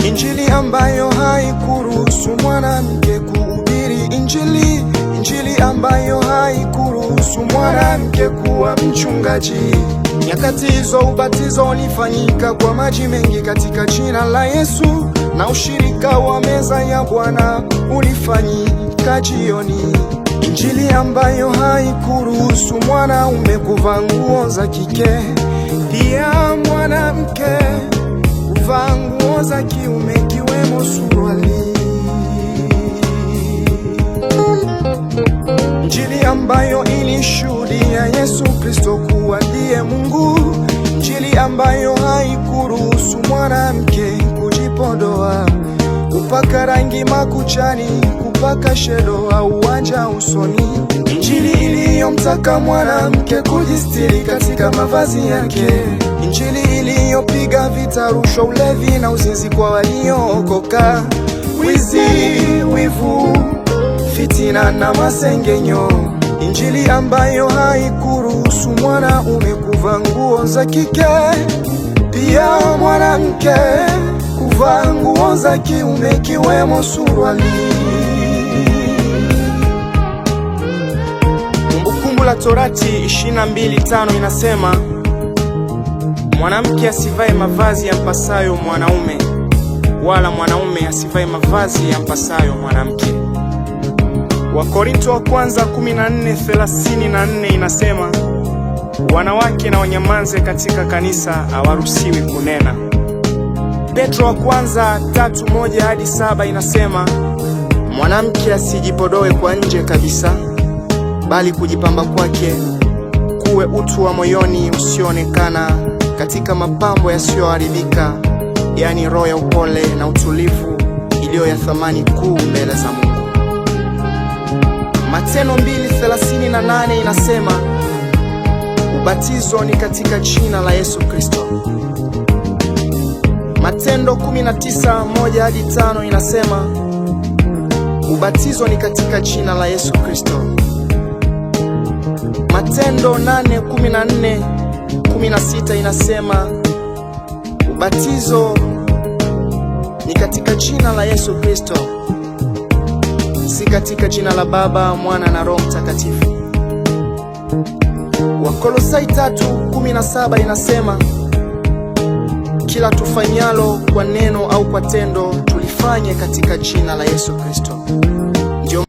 Injili ambayo haikuruhusu mwanamke kuhubiri Injili. Injili ambayo haikuruhusu mwanamke kuwa mchungaji. Nyakati hizo ubatizo ulifanyika kwa maji mengi katika jina la Yesu, na ushirika wa meza ya Bwana ulifanyika jioni. Injili ambayo haikuruhusu mwanaume kuvaa nguo za kike, pia mwanamke kuvaa nguo za kiume kiwemo suruali. Injili ambayo ilishuhudia Yesu Kristo kuwa ndiye Mungu. Injili ambayo haikuruhusu mwanamke kujipodoa, kupaka rangi makuchani, kupaka shedo au wanja usoni. Injili iliyomtaka mwanamke kujistiri katika mavazi yake. Injili iliyopiga vita rushwa, ulevi na uzinzi kwa waliookoka, wizi, wivu, fitina na masengenyo. Injili ambayo haikuruhusu mwanaume kuvaa nguo za kike, pia mwanamke kuvaa nguo za kiume kiwemo suruali. Kumbukumbu la Torati 22:5 inasema, mwanamke asivae mavazi yampasayo mwanaume, wala mwanaume asivae mavazi yampasayo mwanamke. Wakorintho wa kwanza 14:34 inasema, wanawake na wanyamanze katika kanisa, hawaruhusiwi kunena. Petro wa kwanza 3:1-7 inasema, mwanamke asijipodoe kwa nje kabisa, bali kujipamba kwake kuwe utu wa moyoni usioonekana, katika mapambo yasiyoharibika, yani roho ya upole na utulivu, iliyo ya thamani kuu mbele za Mungu. Matendo 2:38 inasema, ubatizo ni katika jina la Yesu Kristo. Matendo 19:1-5 inasema, ubatizo ni katika jina la Yesu Kristo. Matendo 8:14-16 inasema, ubatizo ni katika jina la Yesu Kristo, si katika jina la Baba, Mwana na Roho Mtakatifu. Wakolosai 3:17 inasema, kila tufanyalo kwa neno au kwa tendo tulifanye katika jina la Yesu Kristo.